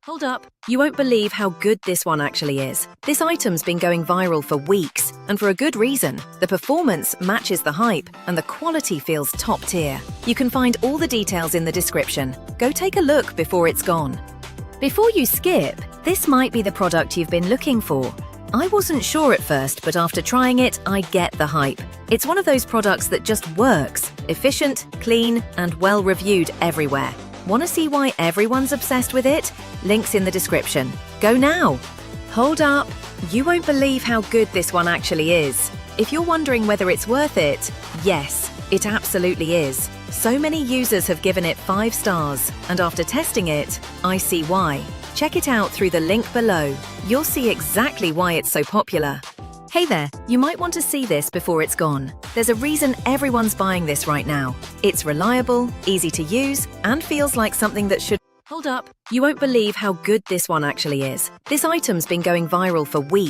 Hold up, you won't believe how good this one actually is. This item's been going viral for weeks, and for a good reason. The performance matches the hype, and the quality feels top tier. You can find all the details in the description. Go take a look before it's gone. Before you skip, this might be the product you've been looking for. I wasn't sure at first, but after trying it, I get the hype. It's one of those products that just works. Efficient, clean, and well-reviewed everywhere. Want to see why everyone's obsessed with it? Links in the description. Go now! Hold up! You won't believe how good this one actually is. If you're wondering whether it's worth it, yes, it absolutely is. So many users have given it 5 stars, and after testing it, I see why. Check it out through the link below. You'll see exactly why it's so popular. Hey there, you might want to see this before it's gone. There's a reason everyone's buying this right now. It's reliable, easy to use, and feels like something that should... Hold up, you won't believe how good this one actually is. This item's been going viral for weeks.